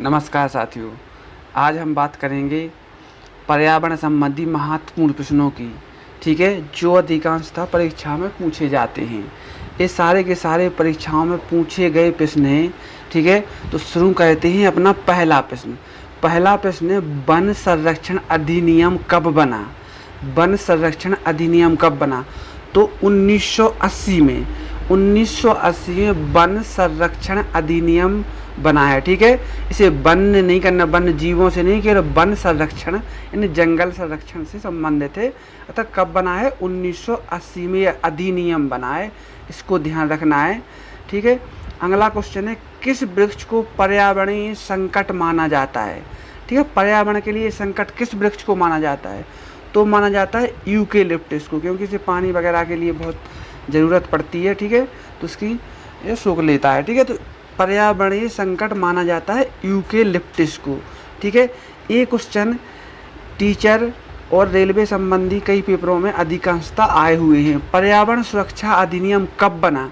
नमस्कार साथियों, आज हम बात करेंगे पर्यावरण संबंधी महत्वपूर्ण प्रश्नों की। ठीक है, जो अधिकांशतः परीक्षा में पूछे जाते हैं। ये सारे के सारे परीक्षाओं में पूछे गए प्रश्न हैं। ठीक है, तो शुरू करते हैं अपना पहला प्रश्न। पहला प्रश्न है, वन संरक्षण अधिनियम कब बना? वन संरक्षण अधिनियम कब बना? तो 1980 में 1980 में वन संरक्षण अधिनियम बना है। ठीक है, इसे वन्य नहीं करना, वन्य जीवों से नहीं, केवल वन संरक्षण यानी जंगल संरक्षण से संबंधित है। अतः कब बना है? 1980 में यह अधिनियम बना है, इसको ध्यान रखना है। ठीक है, अगला क्वेश्चन है, किस वृक्ष को पर्यावरणीय संकट माना जाता है? ठीक है, पर्यावरण के लिए संकट किस वृक्ष को माना जाता है? तो माना जाता है यूकेलिप्टस को, क्योंकि इसे पानी वगैरह के लिए बहुत ज़रूरत पड़ती है। ठीक है, तो इसकी ये सोख लेता है। ठीक है, तो पर्यावरणीय संकट माना जाता है यूकेलिप्टस को। ठीक है, ये क्वेश्चन टीचर और रेलवे संबंधी कई पेपरों में अधिकांशतः आए हुए हैं। पर्यावरण सुरक्षा अधिनियम कब बना?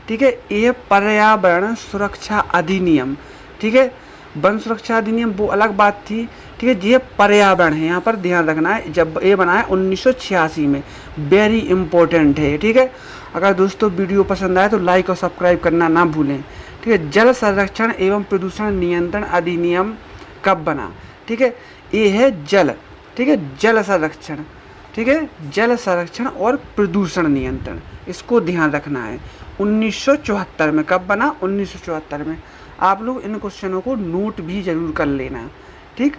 ठीक है, ये पर्यावरण सुरक्षा अधिनियम, ठीक है, वन सुरक्षा अधिनियम वो अलग बात थी। ठीक है, ये पर्यावरण है, यहाँ पर ध्यान रखना है। जब ये बना है 1986 में, वेरी इंपॉर्टेंट है। ठीक है, अगर दोस्तों वीडियो पसंद आए तो लाइक और सब्सक्राइब करना ना भूलें। ठीक है, जल संरक्षण एवं प्रदूषण नियंत्रण अधिनियम कब बना? ठीक है, ये है जल, ठीक है, जल संरक्षण, ठीक है, जल संरक्षण और प्रदूषण नियंत्रण, इसको ध्यान रखना है। 1974 में कब बना? 1974 में। आप लोग इन क्वेश्चनों को नोट भी जरूर कर लेना। ठीक,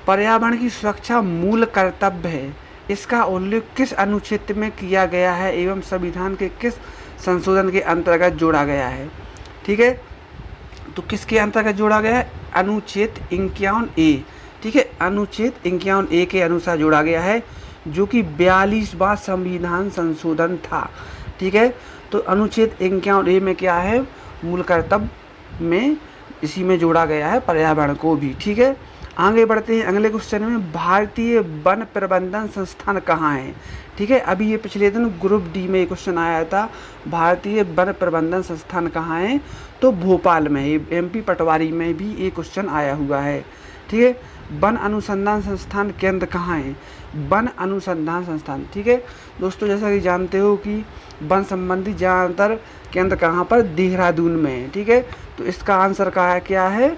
पर्यावरण की सुरक्षा मूल कर्तव्य है, इसका उल्लेख किस अनुच्छेद में किया गया है एवं संविधान के किस संशोधन के अंतर्गत जोड़ा गया है? ठीक है, तो किसके अंतर्गत जोड़ा गया है? अनुच्छेद 51A। ठीक है, अनुच्छेद 51A के अनुसार जोड़ा गया है, जो कि 42वां संविधान संशोधन था। ठीक है, तो अनुच्छेद 51A में क्या है? मूल कर्तव्य में इसी में जोड़ा गया है पर्यावरण को भी। ठीक है, आगे बढ़ते हैं अगले क्वेश्चन में, भारतीय वन प्रबंधन संस्थान कहाँ है? ठीक है, अभी ये पिछले दिन ग्रुप डी में क्वेश्चन आया था, भारतीय वन प्रबंधन संस्थान कहाँ है? तो भोपाल में है। MP पटवारी में भी ये क्वेश्चन आया हुआ है। ठीक है, वन अनुसंधान संस्थान केंद्र कहाँ है? वन अनुसंधान संस्थान, ठीक है दोस्तों, जैसा कि जानते हो कि वन संबंधी ज़्यादातर केंद्र कहाँ पर? देहरादून में है। ठीक है, तो इसका आंसर क्या है?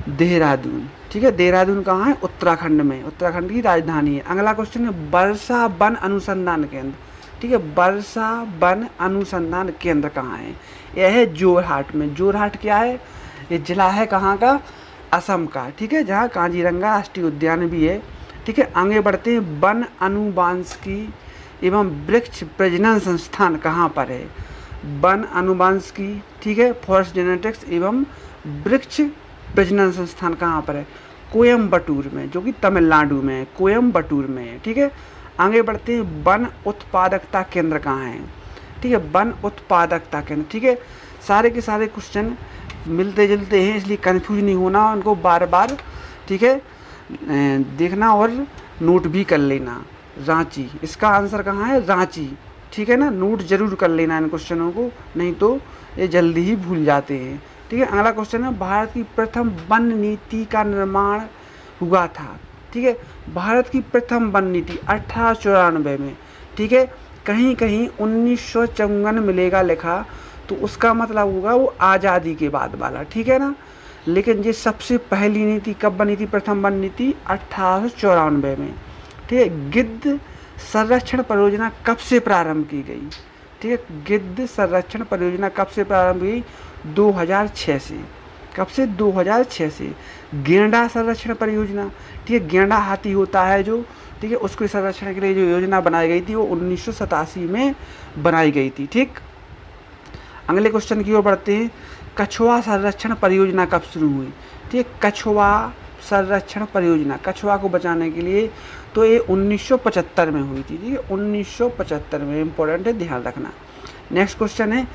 देहरादून। ठीक है, देहरादून कहाँ है? उत्तराखंड में, उत्तराखंड की राजधानी है। अगला क्वेश्चन है, वर्षा वन अनुसंधान केंद्र। ठीक है, वर्षा वन अनुसंधान केंद्र कहाँ है? यह है जोरहाट में। जोरहाट क्या है? ये जिला है कहाँ का? असम का। ठीक है, जहाँ काजीरंगा राष्ट्रीय उद्यान भी है। ठीक है, आगे बढ़ते हैं, वन अनुवांशिकी एवं वृक्ष प्रजनन संस्थान कहाँ पर है? वन अनुवांशिकी, ठीक है, फॉरेस्ट जेनेटिक्स एवं वृक्ष प्रजनन संस्थान कहाँ पर है? कोयम्बटूर में, जो कि तमिलनाडु में है, कोयम्बटूर में है। ठीक है, आगे बढ़ते हैं, वन उत्पादकता केंद्र कहाँ है? ठीक है, वन उत्पादकता केंद्र। ठीक है, सारे के सारे क्वेश्चन मिलते जुलते हैं, इसलिए कंफ्यूज नहीं होना, उनको बार बार, ठीक है, देखना और नोट भी कर लेना। रांची, इसका आंसर कहाँ है? रांची। ठीक है ना, नोट जरूर कर लेना इन क्वेश्चनों को, नहीं तो ये जल्दी ही भूल जाते हैं। ठीक है, अगला क्वेश्चन है, भारत की प्रथम वन नीति का निर्माण हुआ था। ठीक है, भारत की प्रथम वन नीति 1894 में। ठीक है, कहीं कहीं 1954 मिलेगा लिखा, तो उसका मतलब होगा वो आज़ादी के बाद वाला। ठीक है ना, लेकिन ये सबसे पहली नीति कब बनी थी? प्रथम वन नीति 1894 में। ठीक है, गिद्ध संरक्षण परियोजना कब से प्रारंभ की गई? ठीक है, गिद्ध संरक्षण परियोजना कब से प्रारंभ हुई? 2006 से। कब से? 2006 से। गेंडा संरक्षण परियोजना, ठीक है, गेंडा हाथी होता है जो, ठीक है, उसके संरक्षण के लिए जो योजना बनाई गई थी वो 1987 में बनाई गई थी। ठीक, अगले क्वेश्चन की ओर बढ़ते हैं, कछुआ संरक्षण परियोजना कब शुरू हुई? ठीक है, कछुआ संरक्षण परियोजना, कछुआ को बचाने के लिए, तो ये 1975 में हुई थी। ठीक है, 1975 में, इंपॉर्टेंट है, ध्यान रखना। नेक्स्ट क्वेश्चन है,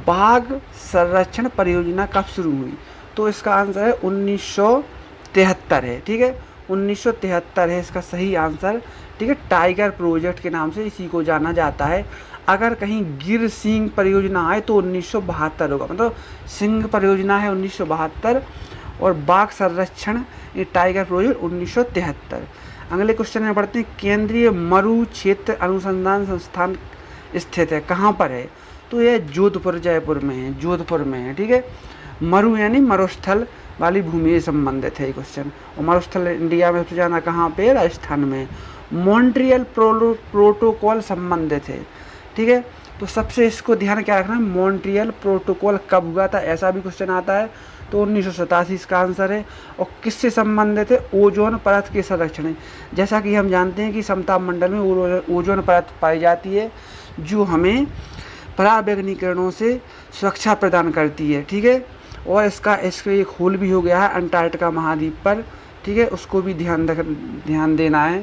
बाघ संरक्षण परियोजना कब शुरू हुई? तो इसका आंसर है 1973 है। ठीक है, 1973 है इसका सही आंसर। ठीक है, टाइगर प्रोजेक्ट के नाम से इसी को जाना जाता है। अगर कहीं गिर सिंह परियोजना आए तो 1972 होगा, मतलब सिंह परियोजना है 1972 और बाघ संरक्षण ये टाइगर प्रोजेक्ट 1973। अगले क्वेश्चन में बढ़ते हैं। केंद्रीय मरु क्षेत्र अनुसंधान संस्थान स्थित है, कहाँ पर है? तो यह जोधपुर जयपुर में है, जोधपुर में है। ठीक है, मरु यानी मरुस्थल वाली भूमि से संबंधित है ये क्वेश्चन। और मरुस्थल इंडिया में सबसे ज़्यादा कहाँ पे? राजस्थान में। मॉन्ट्रियल प्रोटोकॉल संबंधित है। ठीक है, तो सबसे इसको ध्यान क्या रखना है, मॉन्ट्रियल प्रोटोकॉल कब हुआ था, ऐसा भी क्वेश्चन आता है। तो 1987 इसका आंसर है। और किससे संबंधित है? ओजोन परत के संरक्षण है। जैसा कि हम जानते हैं कि समताप मंडल में ओजोन परत पाई जाती है जो हमें पराबैंगनी किरणों से सुरक्षा प्रदान करती है। ठीक है, और इसका एक होल भी हो गया है अंटार्कटिका महाद्वीप पर। ठीक है, उसको भी ध्यान देना है।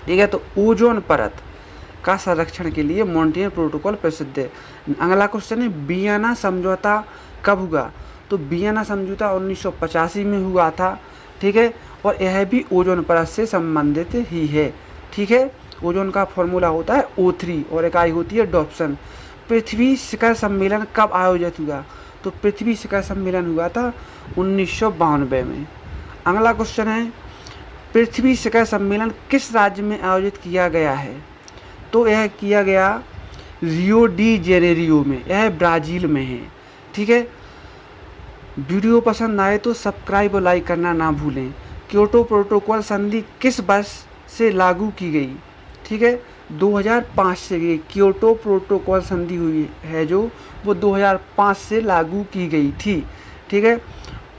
ठीक है, तो ओजोन परत का संरक्षण के लिए मॉन्ट्रियल प्रोटोकॉल प्रसिद्ध है। अगला क्वेश्चन है, वियना समझौता कब हुआ? तो वियना समझौता 1985 में हुआ था। ठीक है, और यह भी ओजोन परत से संबंधित ही है। ठीक है, ओजोन का फॉर्मूला होता है O3 और इकाई होती है डॉप्सन। पृथ्वी शिखर सम्मेलन कब आयोजित हुआ? तो पृथ्वी शिखर सम्मेलन हुआ था 1992 में। अगला क्वेश्चन है, पृथ्वी शिखर सम्मेलन किस राज्य में आयोजित किया गया है? तो यह किया गया रियो डी जेनेरियो में, यह ब्राज़ील में है। ठीक है, वीडियो पसंद आए तो सब्सक्राइब और लाइक करना ना भूलें। क्योटो प्रोटोकॉल संधि किस वर्ष से लागू की गई? ठीक है, 2005 से गई। क्योटो प्रोटोकॉल संधि हुई है जो वो 2005 से लागू की गई थी। ठीक है,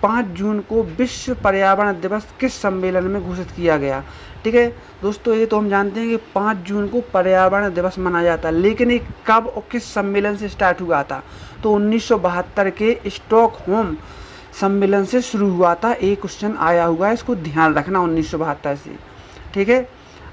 5 जून को विश्व पर्यावरण दिवस किस सम्मेलन में घोषित किया गया? ठीक है दोस्तों, ये तो हम जानते हैं कि 5 जून को पर्यावरण दिवस मनाया जाता है, लेकिन ये कब और किस सम्मेलन से स्टार्ट हुआ था? तो 1972 के स्टॉकहोम सम्मेलन से शुरू हुआ था। एक क्वेश्चन आया हुआ है, इसको ध्यान रखना, 1972 से। ठीक है,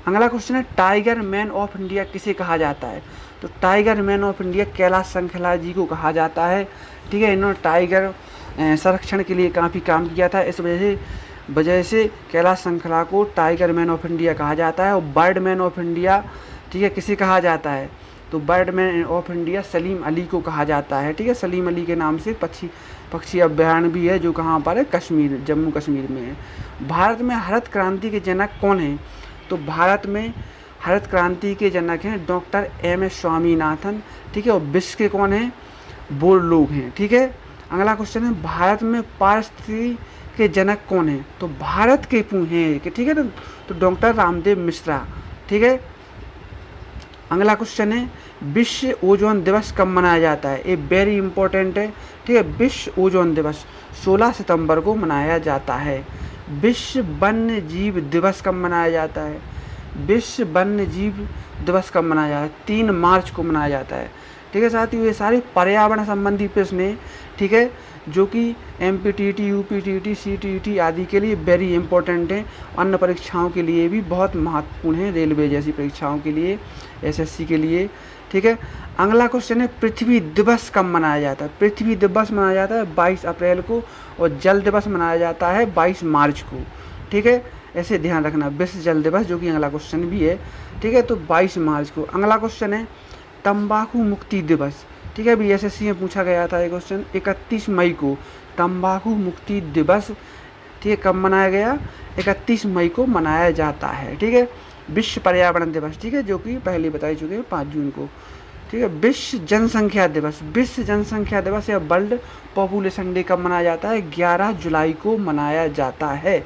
अगला क्वेश्चन है, टाइगर मैन ऑफ इंडिया किसे कहा जाता है? तो tiger man of India Kailash Sankhla ji को कहा जाता है। ठीक है, इन्होंने टाइगर संरक्षण के लिए काफ़ी काम किया था, इस वजह से कैलाश संखला को टाइगर मैन ऑफ इंडिया कहा जाता है। और बर्ड मैन ऑफ इंडिया, ठीक है, किसे कहा जाता है? तो bird man of India Salim Ali को कहा जाता है। ठीक है, सलीम अली के नाम से पक्षी अभ्यारण्य भी है जो कहाँ पर है? कश्मीर, जम्मू कश्मीर में है। भारत में हरित क्रांति के जनक कौन हैं? तो भारत में हरित क्रांति के जनक हैं डॉक्टर M.S. स्वामीनाथन। ठीक है, और विश्व के कौन हैं? वो लोग हैं। ठीक है, अगला क्वेश्चन है, भारत में पारिस्थितिकी के जनक कौन हैं? तो भारत के हैं कि, ठीक है, तो डॉक्टर रामदेव मिश्रा। ठीक है, अगला क्वेश्चन है, विश्व ओजोन दिवस कब मनाया जाता है? ये वेरी इंपॉर्टेंट है। ठीक है, विश्व ओजोन दिवस 16 सितंबर को मनाया जाता है। विश्व वन्य जीव दिवस कब मनाया जाता है? विश्व वन्य जीव दिवस कब मनाया जाता है? 3 मार्च को मनाया जाता है। ठीक है साथियों, ये सारे पर्यावरण संबंधी प्रश्न हैं। ठीक है, जो कि MPTT, UPTT, CTET आदि के लिए वेरी इंपॉर्टेंट हैं। अन्य परीक्षाओं के लिए भी बहुत महत्वपूर्ण है, रेलवे जैसी परीक्षाओं के लिए, SSC के लिए। ठीक है, अगला क्वेश्चन है, पृथ्वी दिवस कब मनाया जाता है? पृथ्वी दिवस मनाया जाता है 22 अप्रैल को, और जल दिवस मनाया जाता है 22 मार्च को। ठीक है, ऐसे ध्यान रखना, विश्व जल दिवस, जो कि अगला क्वेश्चन भी है। ठीक है, तो 22 मार्च को। अगला क्वेश्चन है, तंबाकू मुक्ति दिवस। ठीक है, अभी SSC में पूछा गया था ये क्वेश्चन। 31 मई को तंबाकू मुक्ति दिवस, ठीक है, कब मनाया गया? 31 मई को मनाया जाता है। ठीक है, विश्व पर्यावरण दिवस, ठीक है, जो कि पहले बता चुके हैं 5 जून को। ठीक है, विश्व जनसंख्या दिवस, विश्व जनसंख्या दिवस या वर्ल्ड पॉपुलेशन डे कब मनाया जाता है? 11 जुलाई को मनाया जाता है।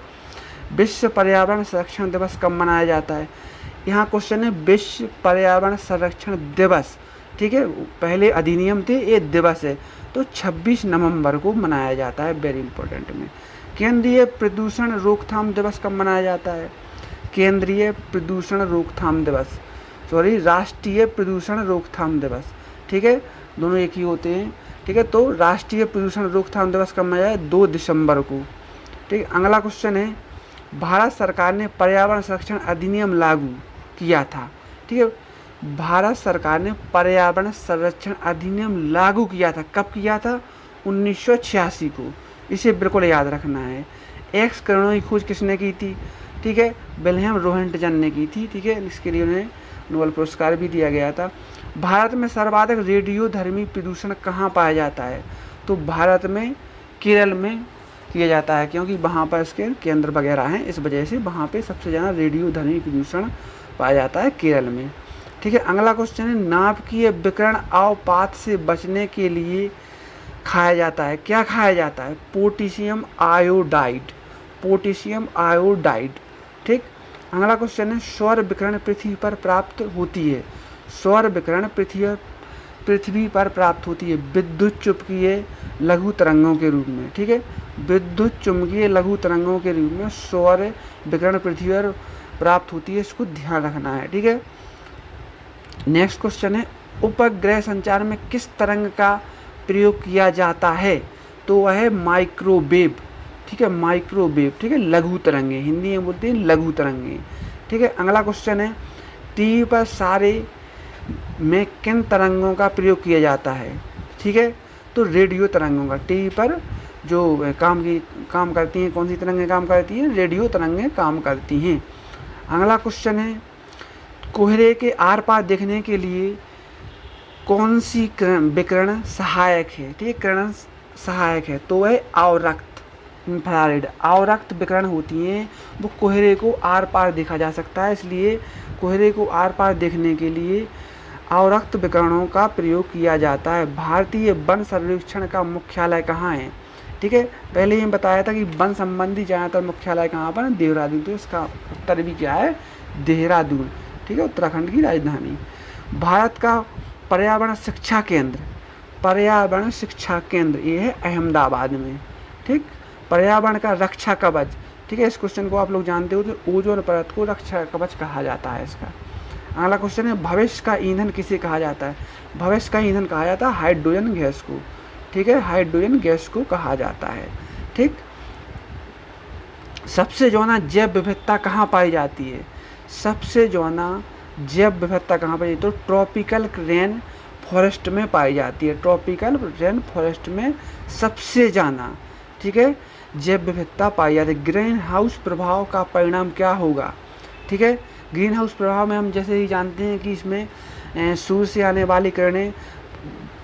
विश्व पर्यावरण संरक्षण दिवस कब मनाया जाता है? यहाँ क्वेश्चन है, विश्व पर्यावरण संरक्षण दिवस। ठीक है, पहले अधिनियम थे, ये दिवस है, तो 26 नवंबर को मनाया जाता है, वेरी इंपॉर्टेंट में। केंद्रीय प्रदूषण रोकथाम दिवस कब मनाया जाता है? केंद्रीय प्रदूषण रोकथाम दिवस, सॉरी, राष्ट्रीय प्रदूषण रोकथाम दिवस। ठीक है, दोनों एक ही होते हैं। ठीक है, तो राष्ट्रीय प्रदूषण रोकथाम दिवस कब मनाया है? 2 दिसंबर को। ठीक है, अगला क्वेश्चन है, भारत सरकार ने पर्यावरण संरक्षण अधिनियम लागू किया था। ठीक है, भारत सरकार ने पर्यावरण संरक्षण अधिनियम लागू किया था, कब किया था? 1986 को। इसे बिल्कुल याद रखना है। एक्स किरणों की खोज किसने की थी? ठीक है, विल्हेम रोहेंटजन ने की थी। ठीक है, इसके लिए उन्हें नोबेल पुरस्कार भी दिया गया था। भारत में सर्वाधिक रेडियोधर्मी प्रदूषण कहाँ पाया जाता है? तो भारत में केरल में किया जाता है, क्योंकि वहाँ पर इसके केंद्र वगैरह हैं, इस वजह से वहाँ पे सबसे ज़्यादा रेडियो ध्वनि प्रदूषण पाया जाता है केरल में। ठीक है, अगला क्वेश्चन है, नाभिकीय विकिरण अवपात से बचने के लिए खाया जाता है, क्या खाया जाता है? Potassium iodide, potassium iodide. ठीक, अगला क्वेश्चन है, सौर विकिरण पृथ्वी पर प्राप्त होती है, सौर विकिरण पृथ्वी पर प्राप्त होती है विद्युत चुंबकीय लघु तरंगों के रूप में। ठीक है, विद्युत चुंबकीय लघु तरंगों के रूप में सौर विकिरण पृथ्वी पर प्राप्त होती है, इसको ध्यान रखना है। ठीक है, नेक्स्ट क्वेश्चन है, उपग्रह संचार में किस तरंग का प्रयोग किया जाता है? तो वह है माइक्रोवेव। ठीक है, माइक्रोवेव। ठीक है, लघु तरंगे, हिंदी में बोलते हैं लघु तरंगे। ठीक है, अगला क्वेश्चन है, टीवी पर सारे में किन तरंगों का प्रयोग किया जाता है? ठीक है, तो रेडियो तरंगों का। टीवी पर जो काम करती हैं, कौन सी तरंगें काम करती हैं? रेडियो तरंगें काम करती हैं। अगला क्वेश्चन है, कोहरे के आर पार देखने के लिए कौन सी विकिरण सहायक है? ठीक है, किरण सहायक है, तो वह अवरक्त इंफ्रारेड, अवरक्त विकिरण होती हैं, वो कोहरे को आर पार देखा जा सकता है, इसलिए कोहरे को आर पार देखने के लिए अवरक्त विकिरणों का प्रयोग किया जाता है। भारतीय वन सर्वेक्षण का मुख्यालय कहाँ है? ठीक है, पहले ही बताया था कि वन संबंधी ज़्यादातर मुख्यालय कहाँ पर? देहरादून। तो इसका उत्तर भी क्या है? देहरादून। ठीक है, उत्तराखंड की राजधानी। भारत का पर्यावरण शिक्षा केंद्र, पर्यावरण शिक्षा केंद्र ये है अहमदाबाद में। ठीक, पर्यावरण का रक्षा कवच। ठीक है, इस क्वेश्चन को आप लोग जानते हो, तो ओजोन परत को रक्षा कवच कहा जाता है इसका। अगला क्वेश्चन है, भविष्य का ईंधन किसे कहा जाता है? भविष्य का ईंधन कहा जाता है हाइड्रोजन गैस को। ठीक है, हाइड्रोजन गैस को कहा जाता है। ठीक, सबसे ज्यादा जैव विविधता कहाँ पाई जाती है? सबसे ज्यादा जैव विविधता कहाँ पाई जाती है? तो ट्रॉपिकल रेन फॉरेस्ट में पाई जाती है, ट्रॉपिकल रेन फॉरेस्ट में सबसे ज़्यादा। ठीक है, जैव विविधता पाई जाती है। ग्रीन हाउस प्रभाव का परिणाम क्या होगा? ठीक है, ग्रीन हाउस प्रभाव में हम जैसे ही जानते हैं कि इसमें सूर्य से आने वाली किरणें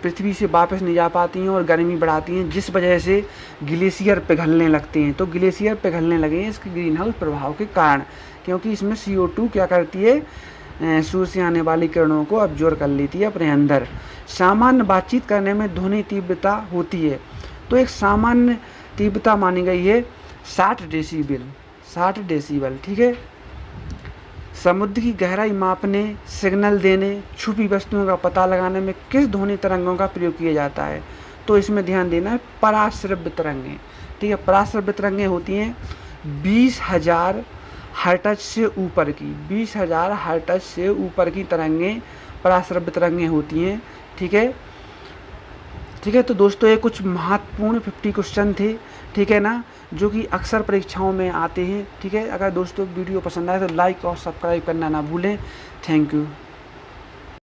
पृथ्वी से वापस नहीं जा पाती हैं और गर्मी बढ़ाती हैं, जिस वजह से ग्लेशियर पिघलने लगते हैं। तो ग्लेशियर पिघलने लगे हैं इसके ग्रीन हाउस प्रभाव के कारण, क्योंकि इसमें CO2 क्या करती है? सूर्य से आने वाली किरणों को अब्जॉर्ब कर लेती है अपने अंदर। सामान्य बातचीत करने में ध्वनि तीव्रता होती है, तो एक सामान्य तीव्रता मानी गई है 60 डेसीबल, 60 डेसीबल। ठीक है, समुद्र की गहराई मापने, सिग्नल देने, छुपी वस्तुओं का पता लगाने में किस ध्वनि तरंगों का प्रयोग किया जाता है? तो इसमें ध्यान देना है पराश्रव्य तरंगें। ठीक है, पराश्रव्य तरंगें होती हैं 20,000 हर्ट्ज से ऊपर की, 20,000 हर्ट्ज से ऊपर की तरंगें पराश्रव्य तरंगें होती हैं। ठीक है, ठीक है, तो दोस्तों ये कुछ महत्वपूर्ण 50 क्वेश्चन थे, ठीक है ना, जो कि अक्सर परीक्षाओं में आते हैं। ठीक है, अगर दोस्तों वीडियो पसंद आए तो लाइक और सब्सक्राइब करना ना भूलें। Thank you.